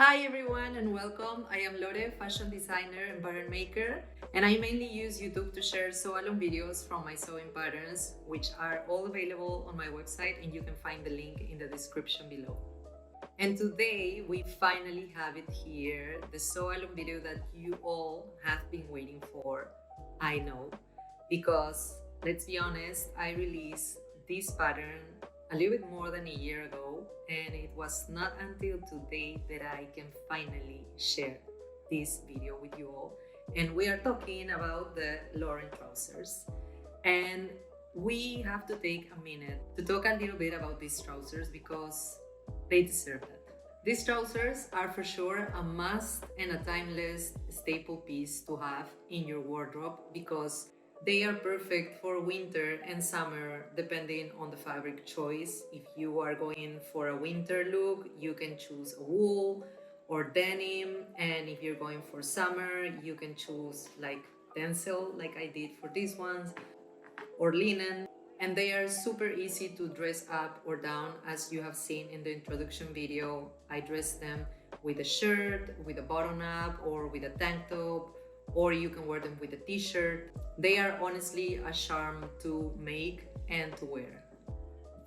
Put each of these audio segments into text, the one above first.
Hi everyone and welcome. I am Lore, fashion designer and pattern maker, and I mainly use YouTube to share sew-along videos from my sewing patterns, which are all available on my website, and you can find the link in the description below. And today we finally have it here, the sew-along video that you all have been waiting for. I know, because let's be honest, I released this pattern a little bit more than a year ago, and it was not until today that I can finally share this video with you all. And we are talking about the Lore trousers, and we have to take a minute to talk a little bit about these trousers because they deserve it. These trousers are for sure a must and a timeless staple piece to have in your wardrobe because they are perfect for winter and summer depending on the fabric choice. If you are going for a winter look, you can choose a wool or denim, and if you're going for summer, you can choose like tencel like I did for these ones, or linen. And they are super easy to dress up or down. As you have seen in the introduction video, I dress them with a shirt, with a button up, or with a tank top, or you can wear them with a t-shirt. They are honestly a charm to make and to wear.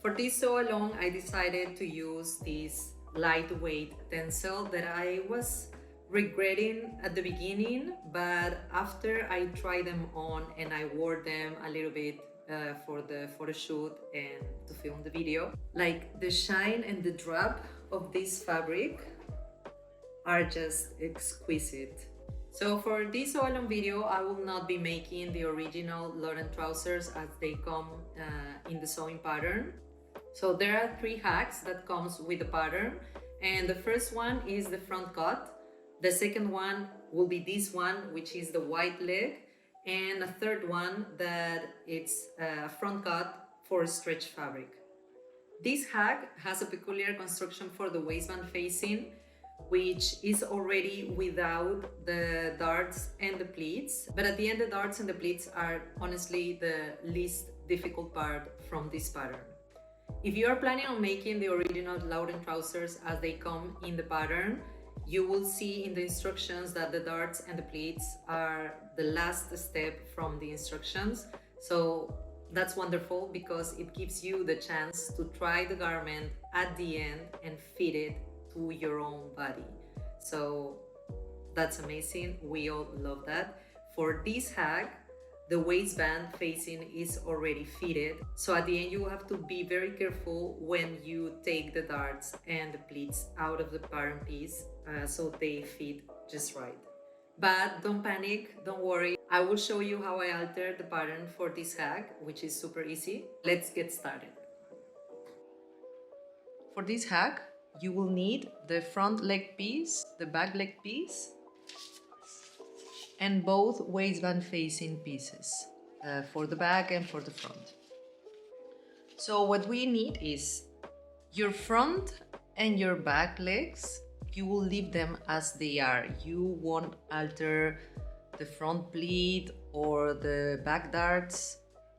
For this sew along, I decided to use this lightweight tencel that I was regretting at the beginning, but after I tried them on and I wore them a little bit for the photo shoot and to film the video, like the shine and the drop of this fabric are just exquisite. So for this sew-along video, I will not be making the original Lore trousers as they come in the sewing pattern. So there are 3 hacks that comes with the pattern, and the first one is the front cut. The second one will be this one, which is the white leg, and a third one that it's a front cut for stretch fabric. This hack has a peculiar construction for the waistband facing, which is already without the darts and the pleats. But at the end, the darts and the pleats are honestly the least difficult part from this pattern. If you are planning on making the original Lore trousers as they come in the pattern, you will see in the instructions that the darts and the pleats are the last step from the instructions. So that's wonderful because it gives you the chance to try the garment at the end and fit it to your own body. So that's amazing. We all love that. For this hack, the waistband facing is already fitted. So at the end, you have to be very careful when you take the darts and the pleats out of the pattern piece so they fit just right. But don't panic, don't worry. I will show you how I altered the pattern for this hack, which is super easy. Let's get started. For this hack, you will need the front leg piece, the back leg piece, and both waistband facing pieces for the back and for the front. So what we need is your front and your back legs. You will leave them as they are. You won't alter the front pleat or the back darts.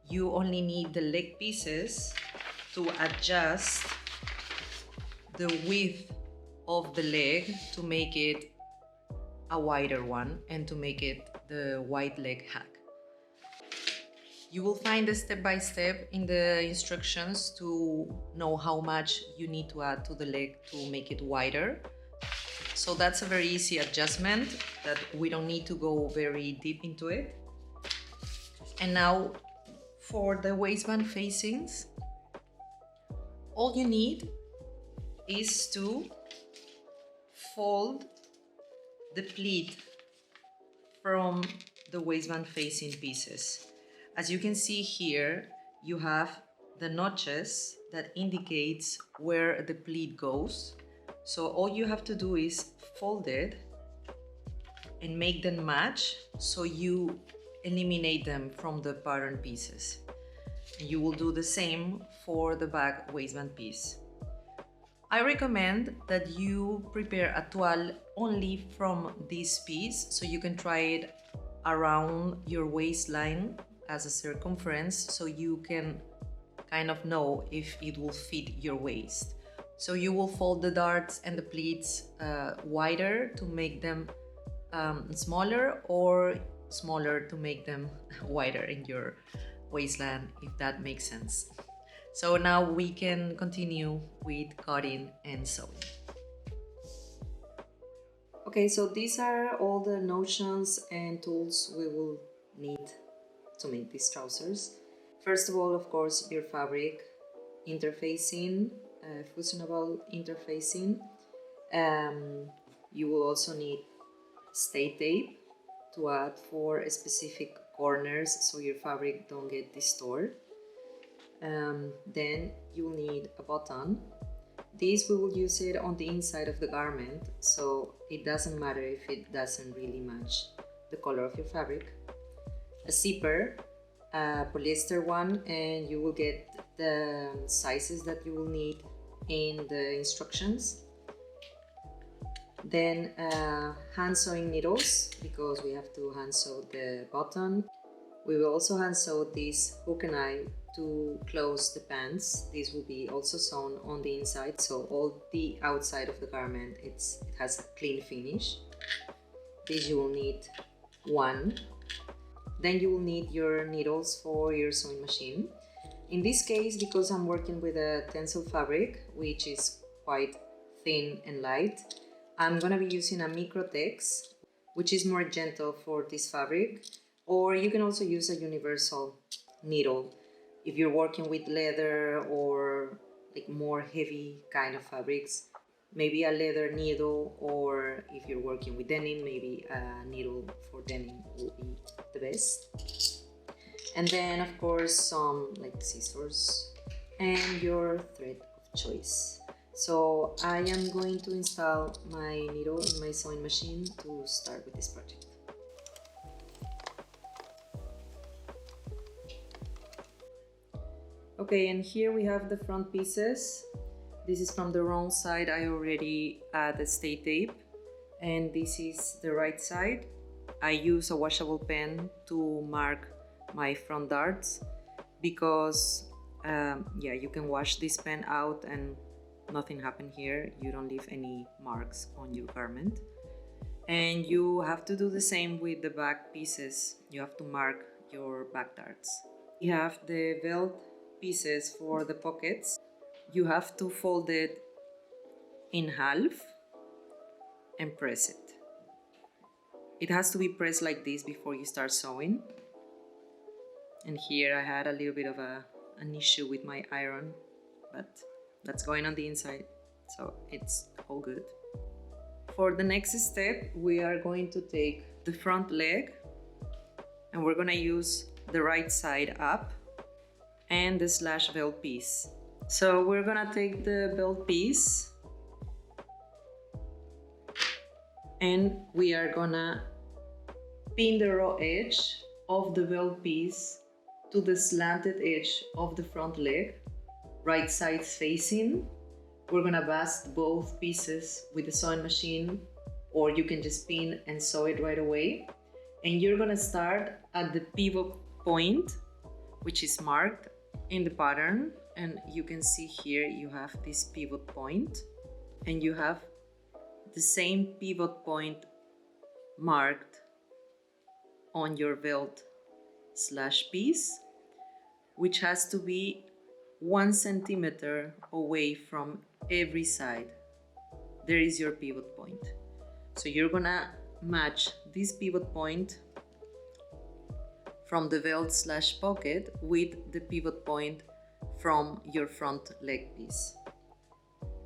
You only need the leg pieces to adjust the width of the leg to make it a wider one and to make it the wide leg hack. You will find the step-by-step in the instructions to know how much you need to add to the leg to make it wider. So that's a very easy adjustment that we don't need to go very deep into it. And now for the waistband facings, all you need is to fold the pleat from the waistband facing pieces. As you can see here, you have the notches that indicates where the pleat goes. So all you have to do is fold it and make them match so you eliminate them from the pattern pieces. And you will do the same for the back waistband piece. I recommend that you prepare a toile only from this piece so you can try it around your waistline as a circumference so you can kind of know if it will fit your waist. So you will fold the darts and the pleats wider to make them smaller, or smaller to make them wider in your waistline, if that makes sense. So now we can continue with cutting and sewing. Okay, so these are all the notions and tools we will need to make these trousers. First of all, of course, your fabric, interfacing, fusionable interfacing. You will also need stay tape to add for specific corners so your fabric don't get distorted. Then you will need a button. This we will use it on the inside of the garment, so it doesn't matter if it doesn't really match the color of your fabric. A zipper, a polyester one, and you will get the sizes that you will need in the instructions. Then hand sewing needles, because we have to hand sew the button. We will also hand sew this hook and eye to close the pants. This will be also sewn on the inside, so all the outside of the garment it has a clean finish. This you will need one. Then you will need your needles for your sewing machine. In this case, because I'm working with a tencel fabric, which is quite thin and light, I'm gonna be using a Microtex, which is more gentle for this fabric, or you can also use a universal needle if you're working with leather or like more heavy kind of fabrics. Maybe a leather needle, or if you're working with denim, maybe a needle for denim will be the best. And then of course some like scissors and your thread of choice. So I am going to install my needle in my sewing machine to start with this project. Okay, and here we have the front pieces. This is from the wrong side. I already added stay tape, and this is the right side. I use a washable pen to mark my front darts because yeah, you can wash this pen out and nothing happened here. You don't leave any marks on your garment. And you have to do the same with the back pieces. You have to mark your back darts. You have the belt pieces for the pockets. You have to fold it in half and press it. It has to be pressed like this before you start sewing. And here I had a little bit of an issue with my iron, but that's going on the inside, so it's all good. For the next step, we are going to take the front leg and we're gonna use the right side up and the slash belt piece. So we're gonna take the belt piece and we are gonna pin the raw edge of the belt piece to the slanted edge of the front leg, right sides facing. We're gonna bast both pieces with the sewing machine, or you can just pin and sew it right away. And you're gonna start at the pivot point, which is marked in the pattern. And you can see here you have this pivot point, and you have the same pivot point marked on your belt slash piece, which has to be 1 centimeter away from every side. There is your pivot point. So you're gonna match this pivot point from the belt slash pocket with the pivot point from your front leg piece.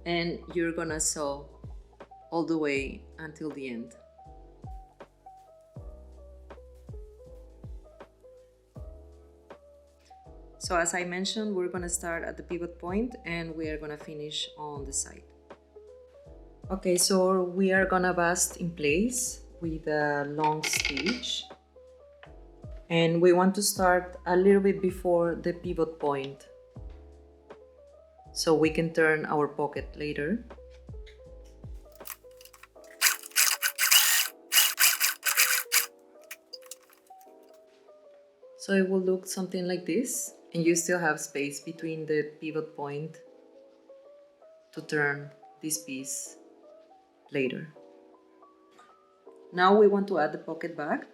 And you're gonna sew all the way until the end. So as I mentioned, we're gonna start at the pivot point and we are gonna finish on the side. Okay, so we are gonna bast in place with a long stitch. And we want to start a little bit before the pivot point, so we can turn our pocket later. So it will look something like this, and you still have space between the pivot point to turn this piece later. Now we want to add the pocket bag.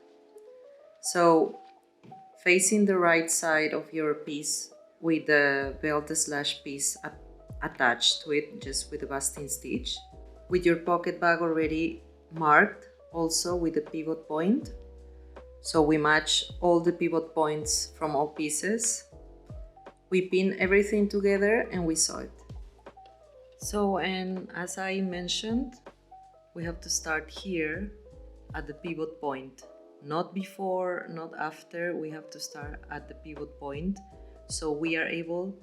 So facing the right side of your piece with the belt/piece attached to it, just with the basting stitch, with your pocket bag already marked also with the pivot point. So we match all the pivot points from all pieces. We pin everything together and we sew it. So, and as I mentioned, we have to start here at the pivot point. Not before, not after, we have to start at the pivot point. So we are able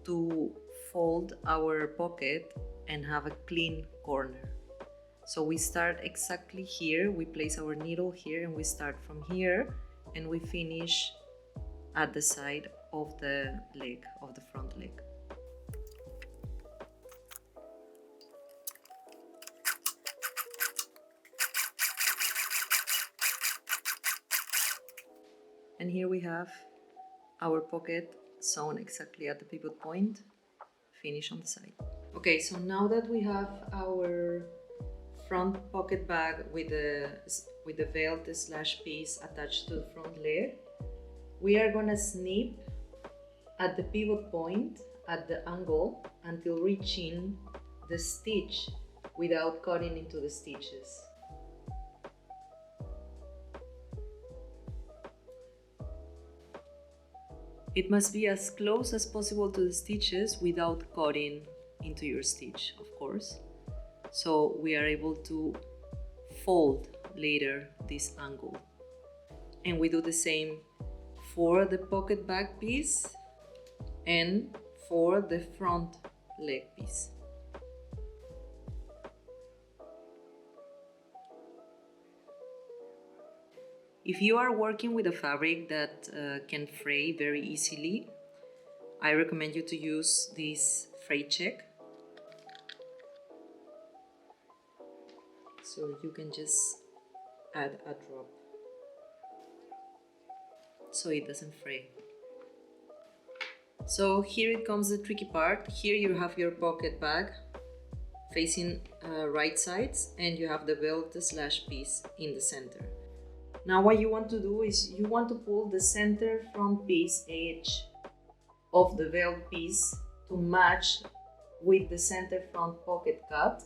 to fold our pocket and have a clean corner. So we start exactly here, we place our needle here and we start from here and we finish at the side of the leg, of the front leg. And here we have our pocket sewn exactly at the pivot point, finish on the side. Okay, so now that we have our front pocket bag with the belt/piece attached to the front leg, we are gonna snip at the pivot point at the angle until reaching the stitch without cutting into the stitches. It must be as close as possible to the stitches without cutting into your stitch, of course. So we are able to fold later this angle. And we do the same for the pocket bag piece and for the front leg piece. If you are working with a fabric that can fray very easily, I recommend you to use this fray check. So you can just add a drop so it doesn't fray. So here it comes the tricky part. Here you have your pocket bag facing right sides and you have the belt/piece in the center. Now what you want to do is you want to pull the center front piece edge of the belt piece to match with the center front pocket cut.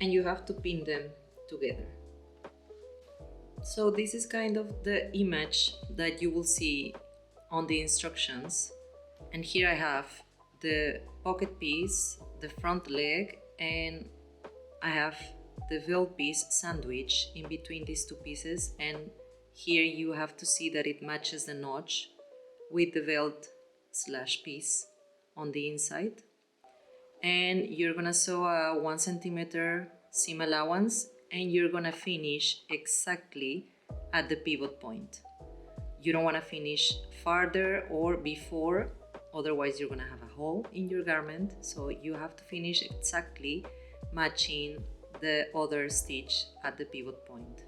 And you have to pin them together. So this is kind of the image that you will see on the instructions. And here I have the pocket piece, the front leg, and I have the belt piece sandwich in between these two pieces. And here you have to see that it matches the notch with the belt/piece on the inside. And you're gonna sew a 1 centimeter seam allowance and you're gonna finish exactly at the pivot point. You don't wanna finish farther or before, otherwise you're gonna have a hole in your garment. So you have to finish exactly matching the other stitch at the pivot point.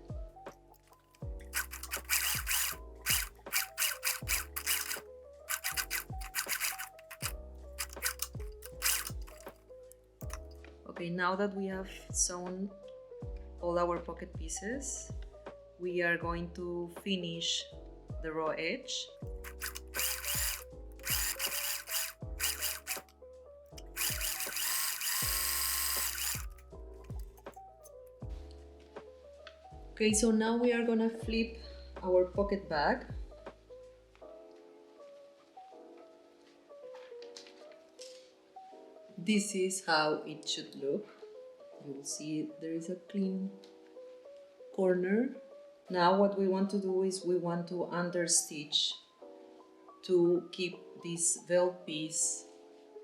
Okay, now that we have sewn all our pocket pieces, we are going to finish the raw edge. Okay, so now we are gonna flip our pocket bag. This is how it should look. You will see there is a clean corner. Now what we want to do is we want to understitch to keep this belt piece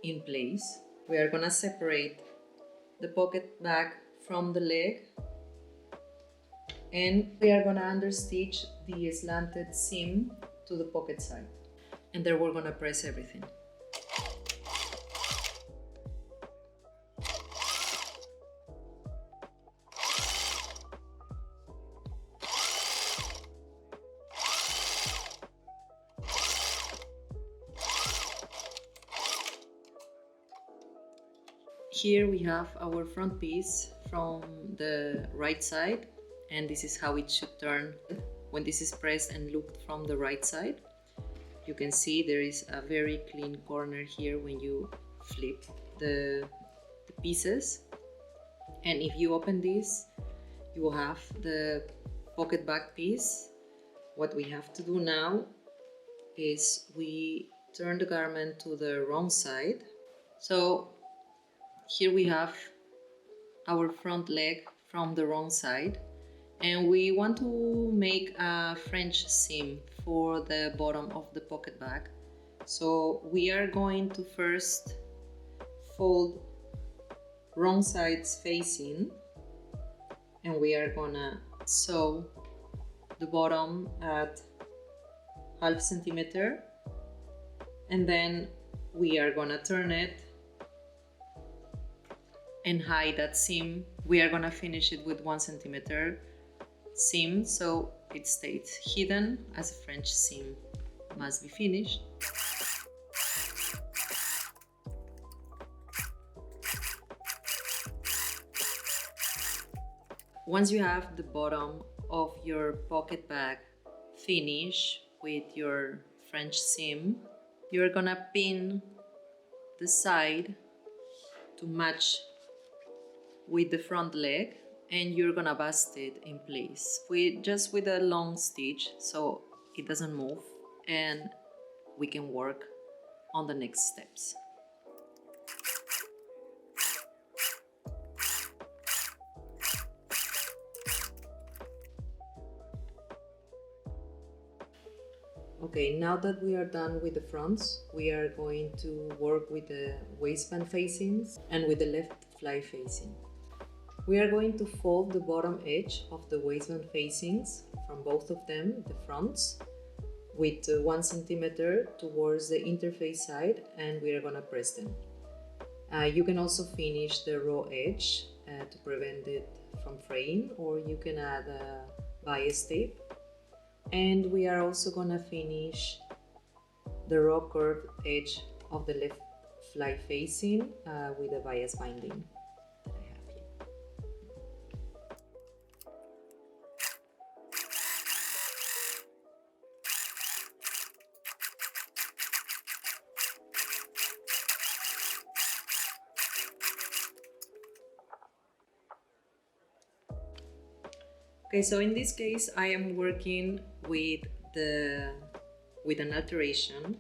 in place. We are gonna separate the pocket bag from the leg and we are gonna understitch the slanted seam to the pocket side. And then we're gonna press everything. here we have our front piece from the right side, and this is how it should turn when this is pressed and looked from the right side. You can see there is a very clean corner here when you flip the pieces. And if you open this, you will have the pocket back piece. What we have to do now is we turn the garment to the wrong side. So here we have our front leg from the wrong side, and we want to make a French seam for the bottom of the pocket bag. So we are going to first fold wrong sides facing, and we are gonna sew the bottom at ½ centimeter, and then we are gonna turn it and hide that seam. We are gonna finish it with 1 centimeter seam, so it stays hidden as a French seam must be finished. Once you have the bottom of your pocket bag finished with your French seam, you're gonna pin the side to match with the front leg, and you're gonna bust it in place with a long stitch so it doesn't move, and we can work on the next steps. Okay, now that we are done with the fronts, we are going to work with the waistband facings and with the left fly facing. We are going to fold the bottom edge of the waistband facings from both of them, the fronts, with 1 centimeter towards the interface side, and we are gonna press them. You can also finish the raw edge to prevent it from fraying, or you can add a bias tape. And we are also gonna finish the raw curved edge of the left fly facing with a bias binding that I have here. Okay, so in this case I am working with an alteration.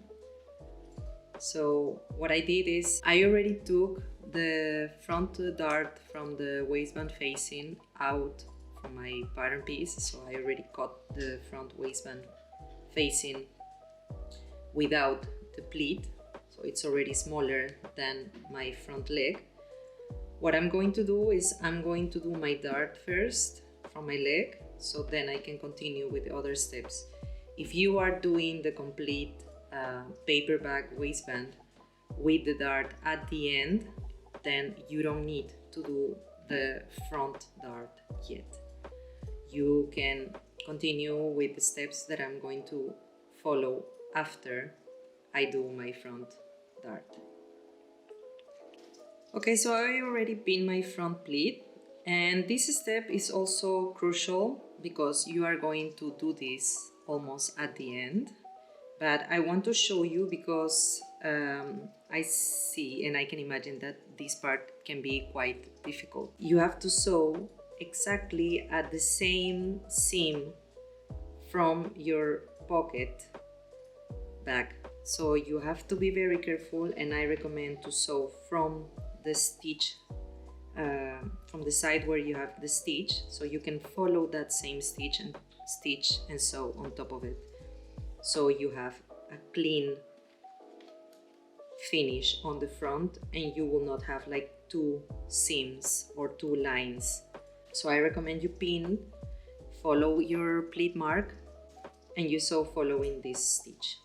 So what I did is I already took the front dart from the waistband facing out from my pattern piece, so I already cut the front waistband facing without the pleat, so it's already smaller than my front leg. What I'm going to do is I'm going to do my dart first from my leg, so then I can continue with the other steps. If you are doing the complete paper bag waistband with the dart at the end, then you don't need to do the front dart yet. You can continue with the steps that I'm going to follow after I do my front dart. Okay, so I already pinned my front pleat, and this step is also crucial because you are going to do this almost at the end. But I want to show you because I see and I can imagine that this part can be quite difficult. You have to sew exactly at the same seam from your pocket bag. So you have to be very careful, and I recommend to sew from the stitch, from the side where you have the stitch, so you can follow that same stitch and sew on top of it, so you have a clean finish on the front and you will not have like two seams or two lines. So I recommend you pin, follow your pleat mark, and you sew following this stitch.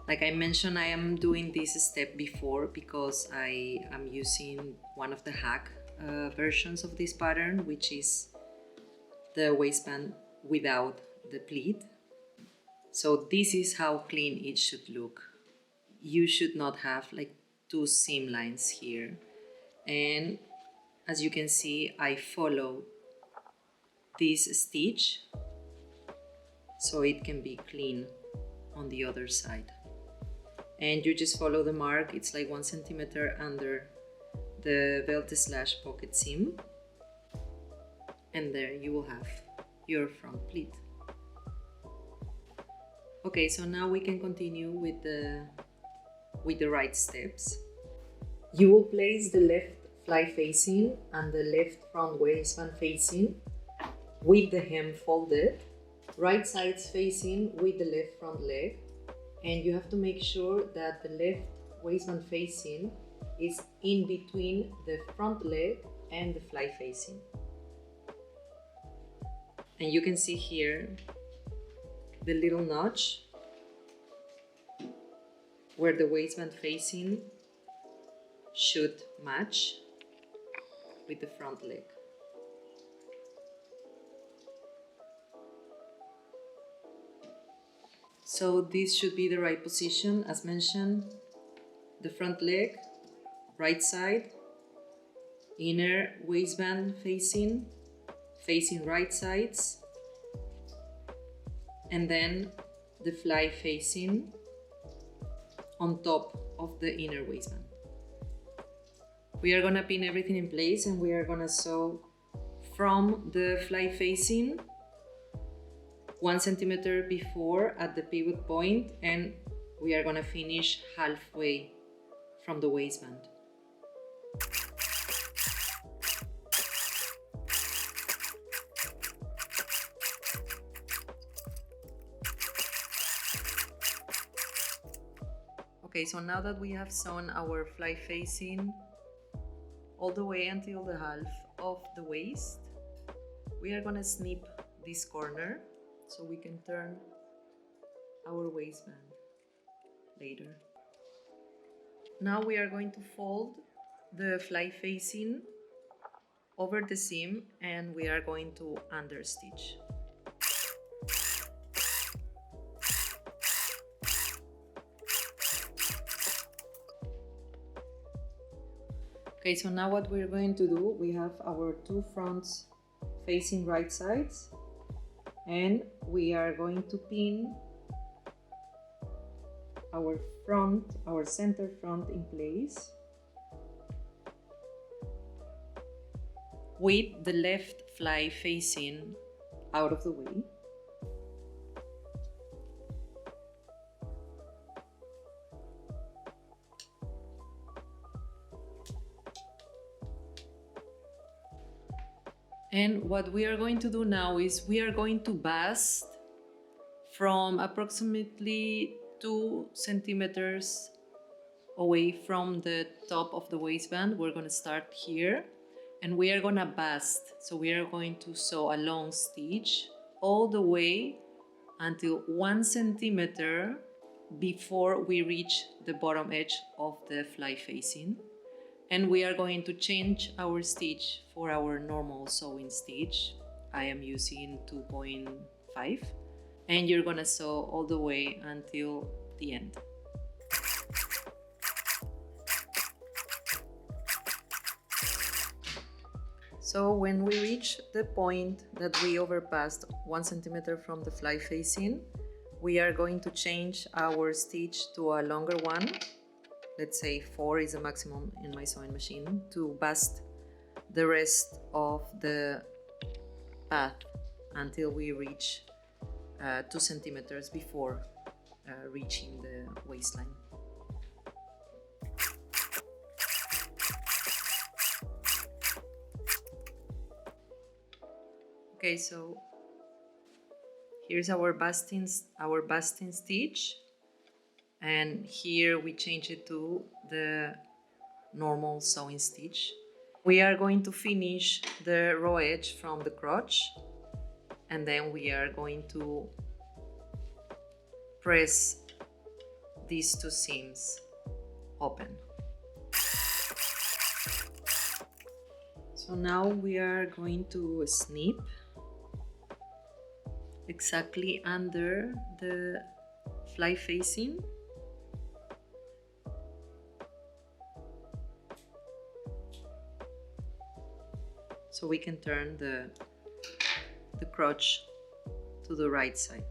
Like I mentioned, I am doing this step before because I am using one of the hack versions of this pattern, which is the waistband without the pleat. So this is how clean it should look. You should not have like two seam lines here. and as you can see, I follow this stitch so it can be clean on the other side. And you just follow the mark. It's like 1 centimeter under the belt/pocket seam, and there you will have your front pleat. Okay, so now we can continue with the right steps. You will place the left fly facing and the left front waistband facing with the hem folded, right sides facing with the left front leg, and you have to make sure that the left waistband facing is in between the front leg and the fly facing. And you can see here the little notch where the waistband facing should match with the front leg. So this should be the right position as mentioned. The front leg, right side, inner waistband facing right sides, and then the fly facing on top of the inner waistband. We are gonna pin everything in place and we are gonna sew from the fly facing 1 centimeter before at the pivot point, and we are gonna finish halfway from the waistband. Okay, so now that we have sewn our fly facing all the way until the half of the waist, we are gonna snip this corner so we can turn our waistband later. Now we are going to fold the fly facing over the seam and we are going to understitch. Okay, so now what we're going to do, we have our two fronts facing right sides and we are going to pin our center front in place with the left fly facing out of the way. And what we are going to do now is we are going to bast from approximately 2 centimeters away from the top of the waistband. We're going to start here and we are going to bast. So we are going to sew a long stitch all the way until 1 centimeter before we reach the bottom edge of the fly facing. And we are going to change our stitch for our normal sewing stitch. I am using 2.5 and you're gonna sew all the way until the end. So when we reach the point that we overpassed 1 centimeter from the fly facing, we are going to change our stitch to a longer one. Let's say 4 is the maximum in my sewing machine, to bast the rest of the path until we reach 2 centimeters before reaching the waistline. Okay, so here's our basting stitch. And here we change it to the normal sewing stitch. We are going to finish the raw edge from the crotch and then we are going to press these two seams open. So now we are going to snip exactly under the fly facing. so we can turn the crotch to the right side.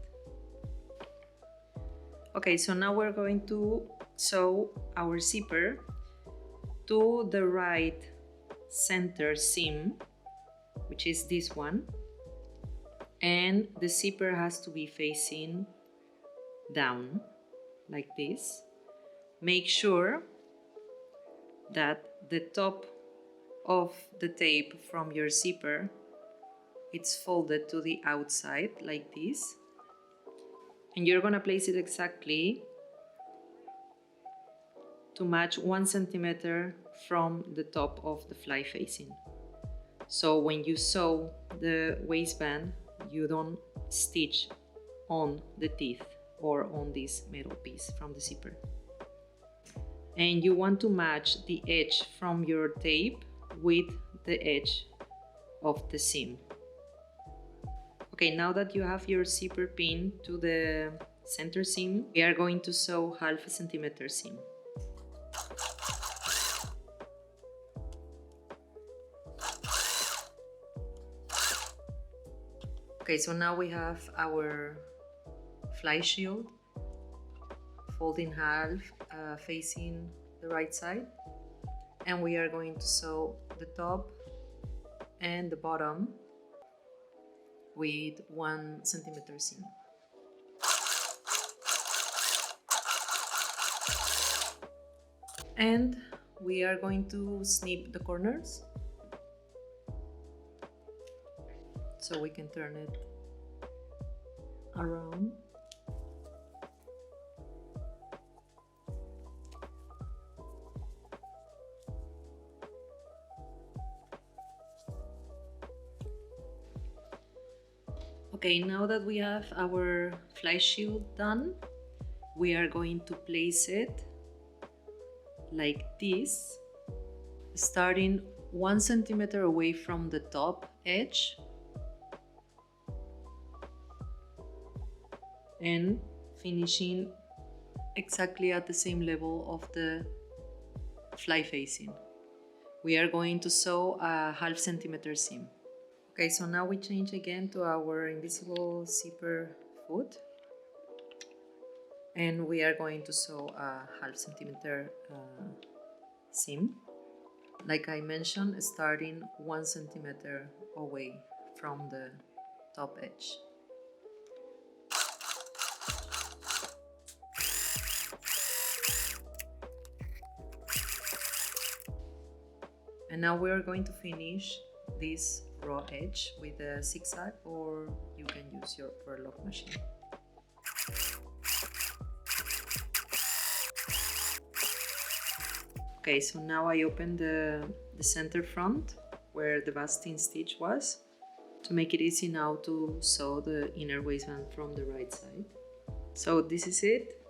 Okay, so now we're going to sew our zipper to the right center seam, which is this one, and the zipper has to be facing down like this. Make sure that the top of the tape from your zipper, it's folded to the outside like this, and you're gonna place it exactly to match 1 centimeter from the top of the fly facing. So when you sew the waistband, you don't stitch on the teeth or on this metal piece from the zipper. And you want to match the edge from your tape with the edge of the seam. Okay, now that you have your zipper pinned to the center seam, we are going to sew 0.5 centimeter seam. Okay, so now we have our fly shield folded in half, facing the right side, and we are going to sew the top and the bottom with 1 centimeter seam. And we are going to snip the corners, so we can turn it around. Okay, now that we have our fly shield done, we are going to place it like this, starting 1 centimeter away from the top edge and finishing exactly at the same level of the fly facing. We are going to sew a 0.5 centimeter seam. Okay, so now we change again to our invisible zipper foot, and we are going to sew a 0.5 centimeter seam, like I mentioned, starting 1 centimeter away from the top edge. And now we are going to finish this raw edge with a zigzag, or you can use your overlock machine. Okay, so now I open the center front where the basting stitch was, to make it easy now to sew the inner waistband from the right side. So this is it.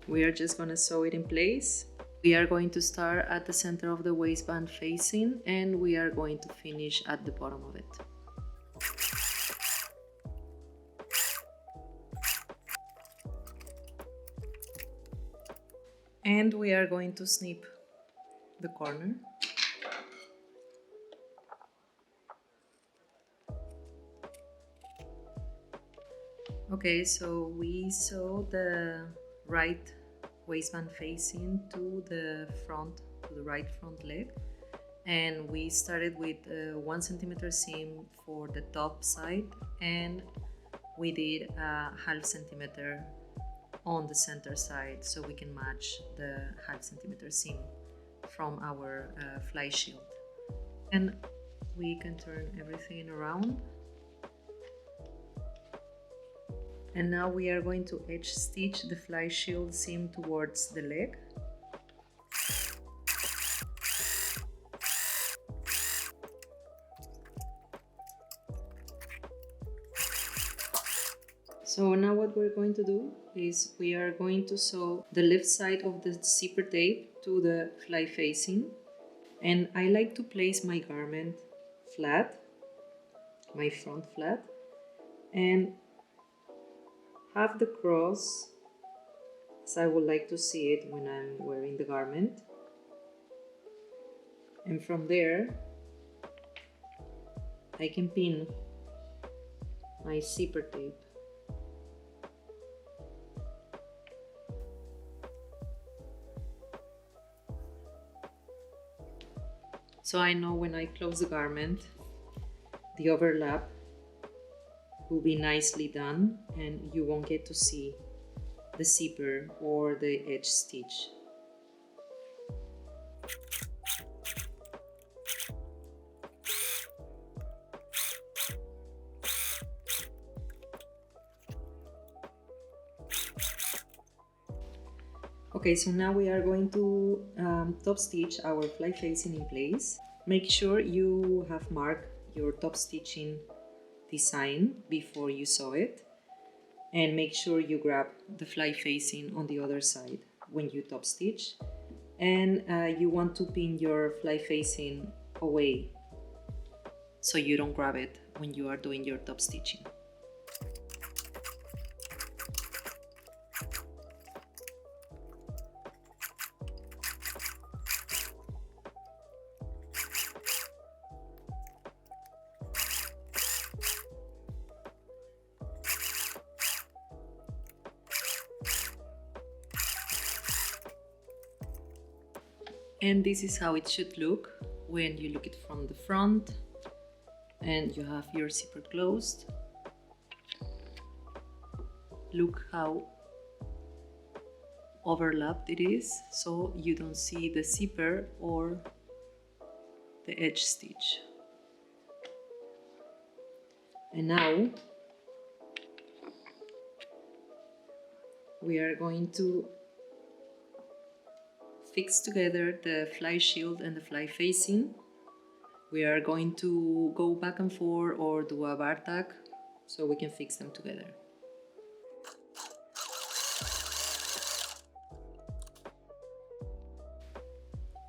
We are just gonna sew it in place. We are going to start at the center of the waistband facing, and we are going to finish at the bottom of it. And we are going to snip the corner. Okay, so we sew the right waistband facing to the front, to the right front leg, and we started with 1 centimeter seam for the top side, and we did a 0.5 centimeter on the center side, so we can match the 0.5 centimeter seam from our fly shield. And we can turn everything around. And now we are going to edge stitch the fly shield seam towards the leg. So now what we're going to do is we are going to sew the left side of the zipper tape to the fly facing. And I like to place my garment flat, my front flat, and have the cross as I would like to see it when I'm wearing the garment. And from there, I can pin my zipper tape. So I know when I close the garment, the overlap will be nicely done and you won't get to see the zipper or the edge stitch. Okay, so now we are going to top stitch our fly facing in place. Make sure you have marked your top stitching design before you sew it, and make sure you grab the fly facing on the other side when you top stitch, and you want to pin your fly facing away so you don't grab it when you are doing your top stitching. And this is how it should look when you look it from the front and you have your zipper closed. Look how overlapped it is, so you don't see the zipper or the edge stitch. And now we are going to fix together the fly shield and the fly facing. We are going to go back and forth or do a bar tack so we can fix them together.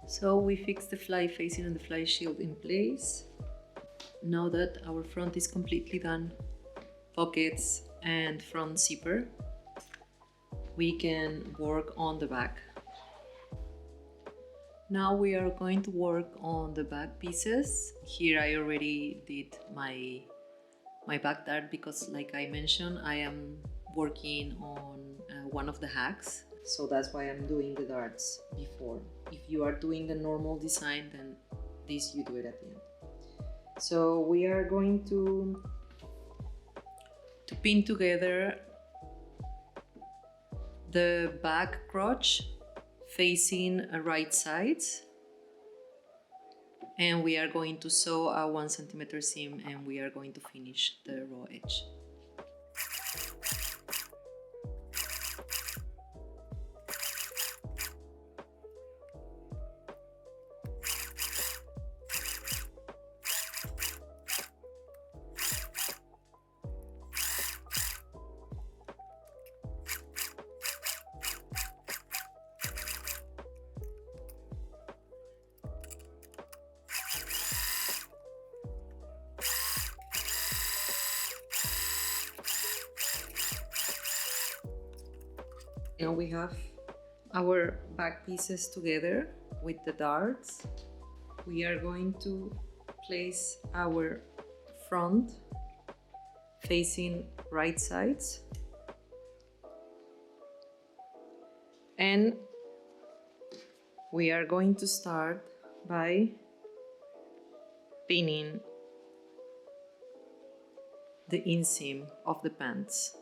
So we fixed the fly facing and the fly shield in place. Now that our front is completely done, pockets and front zipper, we can work on the back. Now we are going to work on the back pieces. Here I already did my back dart because, like I mentioned, I am working on one of the hacks. So that's why I'm doing the darts before. If you are doing the normal design, then this you do it at the end. So we are going to pin together the back crotch facing right sides, and we are going to sew a 1 centimeter seam, and we are going to finish the raw edge. Now we have our back pieces together with the darts. We are going to place our front facing right sides, and we are going to start by pinning the inseam of the pants.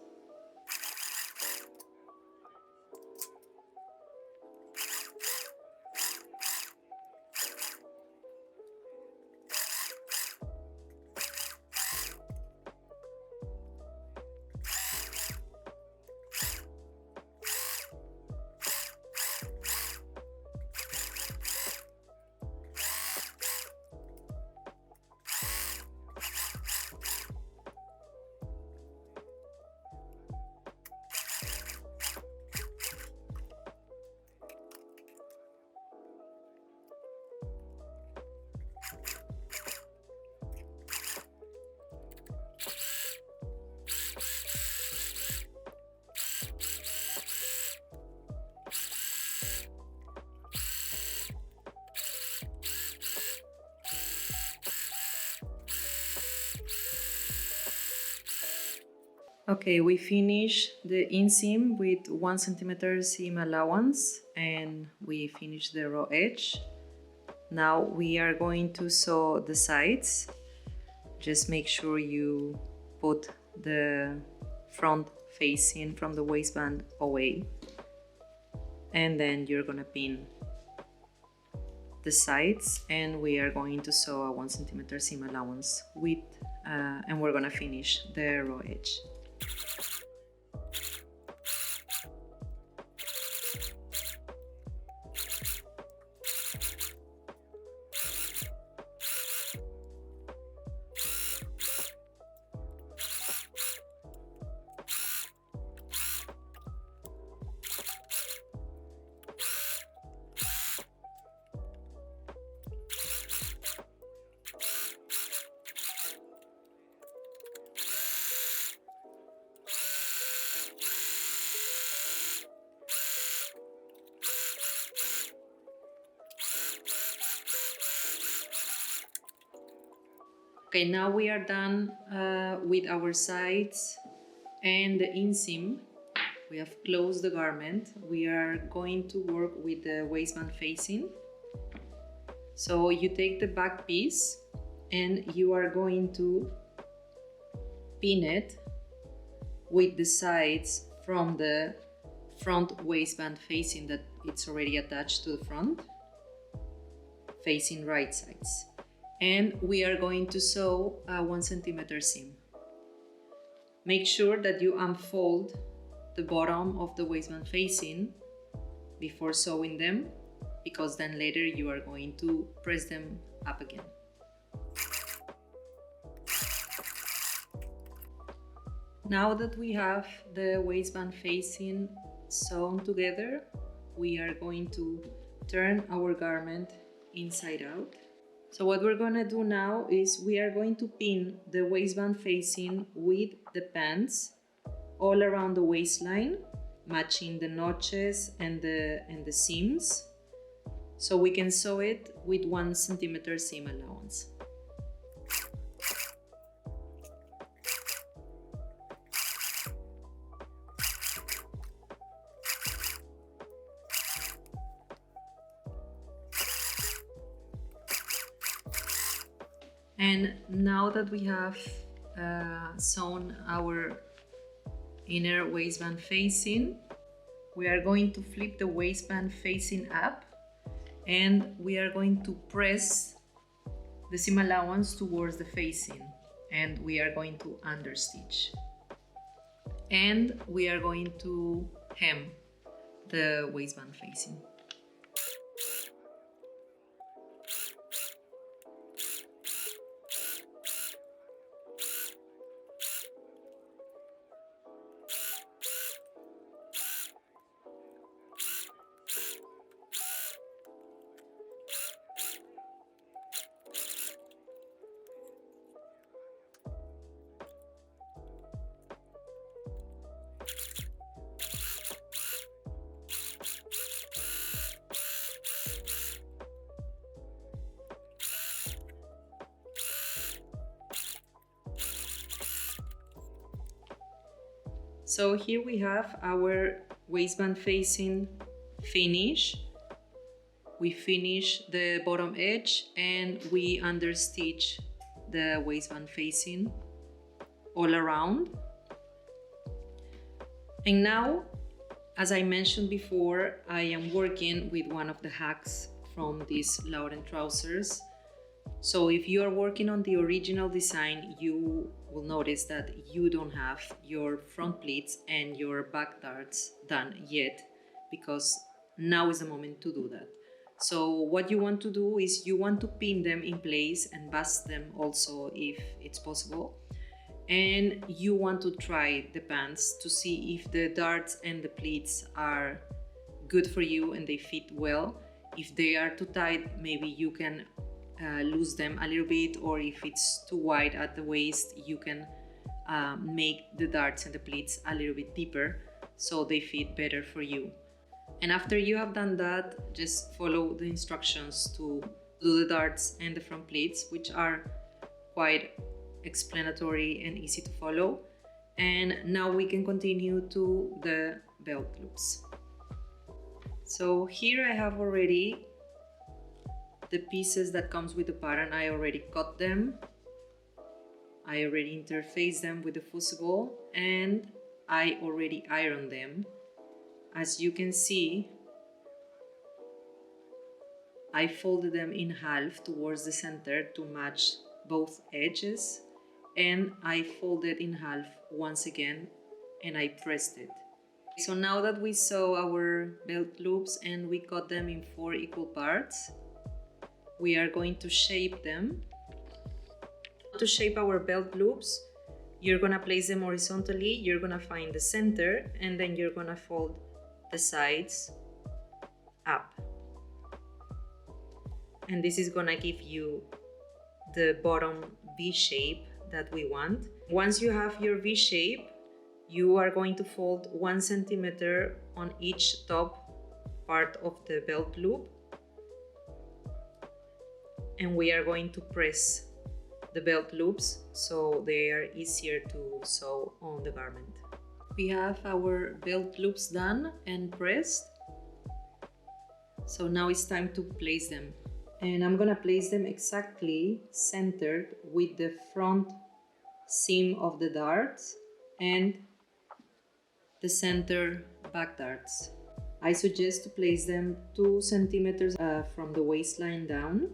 Okay, we finish the inseam with 1 centimeter seam allowance and we finish the raw edge. Now we are going to sew the sides. Just make sure you put the front facing from the waistband away, and then you're gonna pin the sides, and we are going to sew a 1 centimeter seam allowance with and we're gonna finish the raw edge. Okay, now we are done with our sides and the inseam. We have closed the garment. We are going to work with the waistband facing. So you take the back piece and you are going to pin it with the sides from the front waistband facing that it's already attached to the front, facing right sides. And we are going to sew a 1 centimeter seam. Make sure that you unfold the bottom of the waistband facing before sewing them, because then later you are going to press them up again. Now that we have the waistband facing sewn together, we are going to turn our garment inside out. So what we're gonna do now is we are going to pin the waistband facing with the pants all around the waistline, matching the notches and the seams, so we can sew it with 1 centimeter seam allowance. And now that we have sewn our inner waistband facing, we are going to flip the waistband facing up and we are going to press the seam allowance towards the facing, and we are going to understitch. And we are going to hem the waistband facing. So here we have our waistband facing finish. We finish the bottom edge and we understitch the waistband facing all around. And now, as I mentioned before, I am working with one of the hacks from these Lauren trousers. So if you are working on the original design, you will notice that you don't have your front pleats and your back darts done yet, because now is the moment to do that. So what you want to do is you want to pin them in place and bust them also if it's possible. And you want to try the pants to see if the darts and the pleats are good for you and they fit well. If they are too tight, maybe you can lose them a little bit, or if it's too wide at the waist, you can make the darts and the pleats a little bit deeper so they fit better for you. And after you have done that, just follow the instructions to do the darts and the front pleats, which are quite explanatory and easy to follow. And now we can continue to the belt loops. So here I have already the pieces that comes with the pattern. I already cut them, I already interfaced them with the fusible, and I already ironed them. As you can see, I folded them in half towards the center to match both edges, and I folded in half once again and I pressed it. So now that we saw our belt loops and we cut them in 4 equal parts, we are going to shape them. To shape our belt loops, you're gonna place them horizontally, you're gonna find the center, and then you're gonna fold the sides up. And this is gonna give you the bottom V shape that we want. Once you have your V shape, you are going to fold 1 centimeter on each top part of the belt loop, and we are going to press the belt loops so they are easier to sew on the garment. We have our belt loops done and pressed, so now it's time to place them. And I'm gonna place them exactly centered with the front seam of the darts and the center back darts. I suggest to place them 2 centimeters from the waistline down.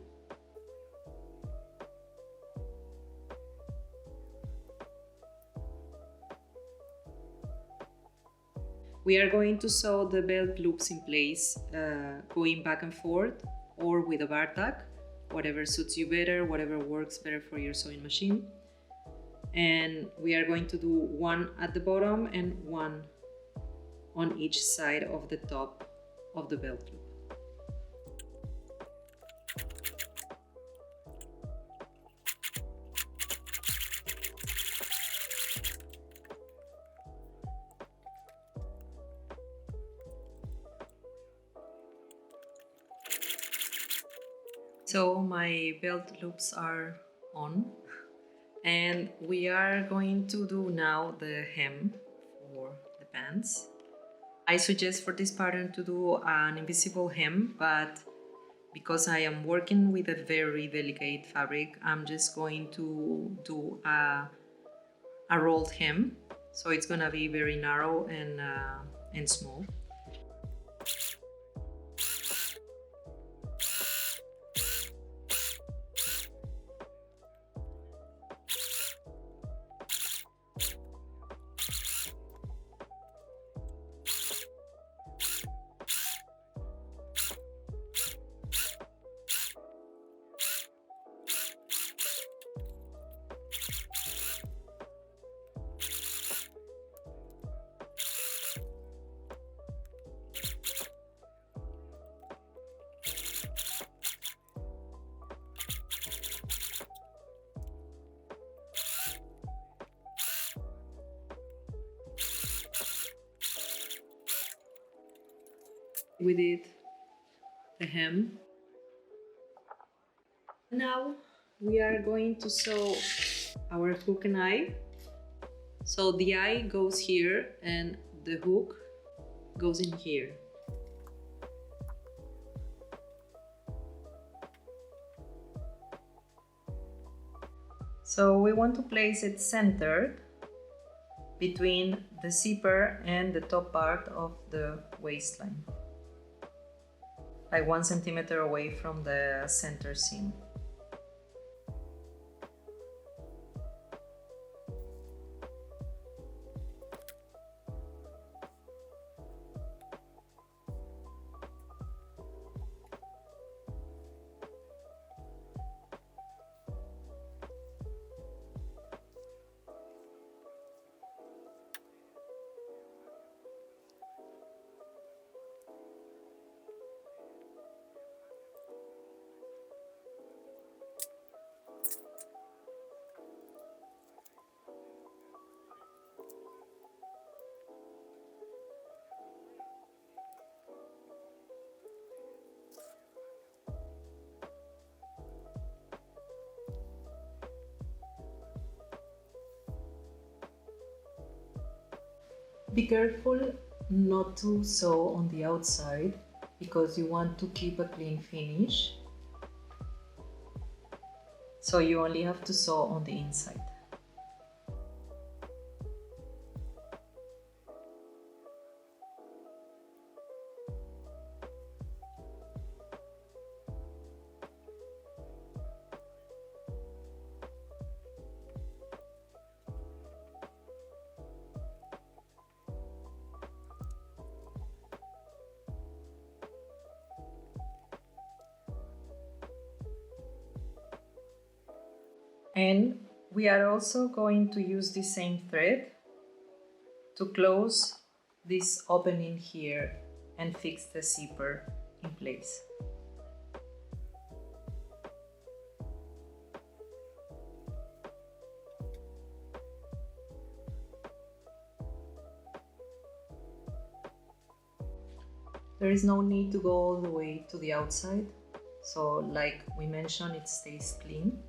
We are going to sew the belt loops in place, going back and forth or with a bar tack, whatever suits you better, whatever works better for your sewing machine. And we are going to do 1 at the bottom and 1 on each side of the top of the belt loop. So my belt loops are on, and we are going to do now the hem for the pants. I suggest for this pattern to do an invisible hem, but because I am working with a very delicate fabric, I'm just going to do a rolled hem, so it's gonna be very narrow and small. We did the hem. Now we are going to sew our hook and eye. So the eye goes here and the hook goes in here. So we want to place it centered between the zipper and the top part of the waistline, like 1 centimeter away from the center seam. Be careful not to sew on the outside because you want to keep a clean finish. So you only have to sew on the inside. And we are also going to use the same thread to close this opening here and fix the zipper in place. There is no need to go all the way to the outside, so like we mentioned, it stays clean.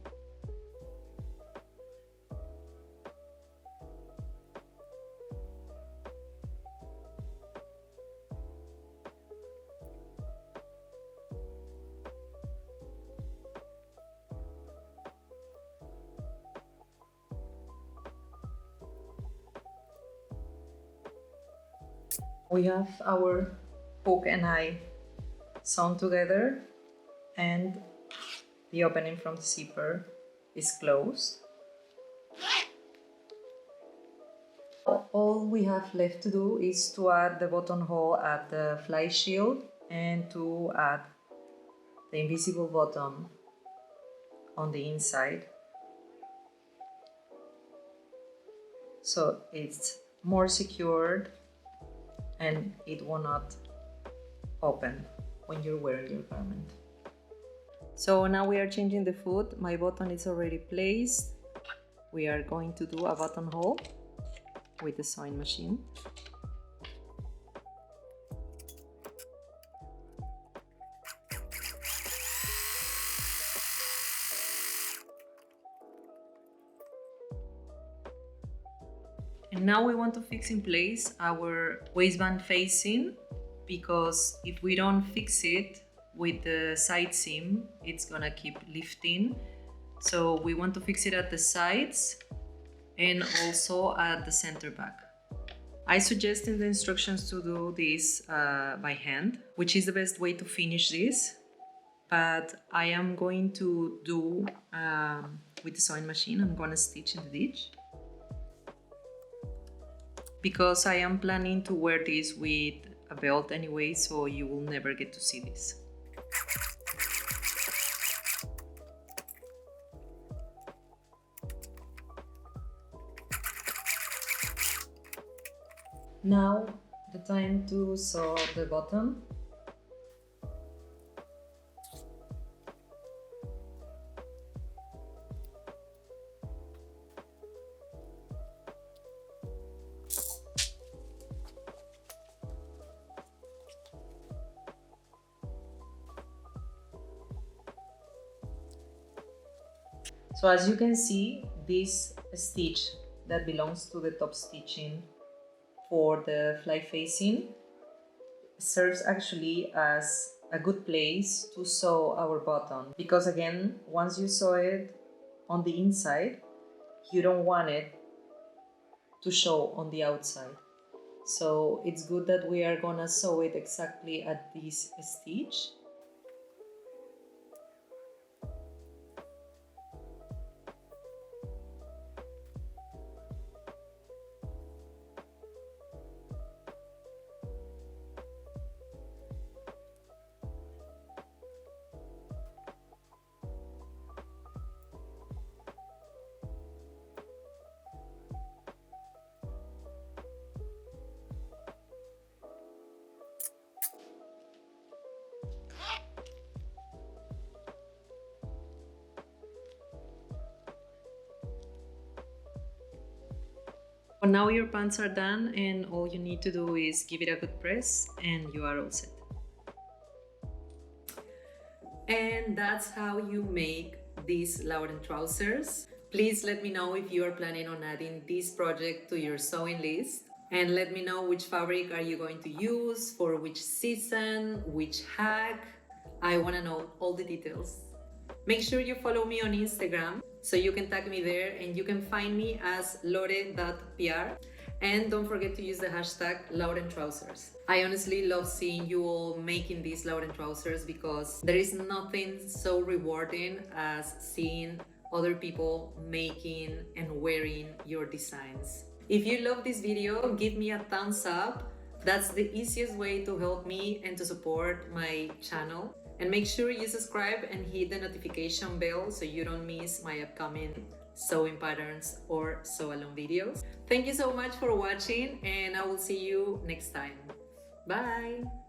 We have our hook and eye sewn together and the opening from the zipper is closed. All we have left to do is to add the buttonhole at the fly shield and to add the invisible button on the inside, so it's more secured and it will not open when you're wearing your garment. So now we are changing the foot. My button is already placed. We are going to do a buttonhole with the sewing machine. And now we want to fix in place our waistband facing, because if we don't fix it with the side seam, it's gonna keep lifting. So we want to fix it at the sides and also at the center back. I suggest in the instructions to do this by hand, which is the best way to finish this. But I am going to do with the sewing machine. I'm gonna stitch in the ditch, because I am planning to wear this with a belt anyway, so you will never get to see this. Now the time to sew the bottom. So as you can see, this stitch that belongs to the top stitching for the fly facing serves actually as a good place to sew our button, because again, once you sew it on the inside, you don't want it to show on the outside. So it's good that we are gonna sew it exactly at this stitch. Well, now your pants are done and all you need to do is give it a good press and you are all set. And that's how you make these Lauren trousers. Please let me know if you are planning on adding this project to your sewing list. and let me know which fabric are you going to use for which season, which hack. I want to know all the details. Make sure you follow me on Instagram so you can tag me there, and you can find me as lore.piar. And don't forget to use the hashtag #LaurenTrousers. I honestly love seeing you all making these Lauren trousers because there is nothing so rewarding as seeing other people making and wearing your designs. If you love this video, give me a thumbs up. That's the easiest way to help me and to support my channel. And make sure you subscribe and hit the notification bell so you don't miss my upcoming sewing patterns or sew along videos. Thank you so much for watching, and I will see you next time. Bye!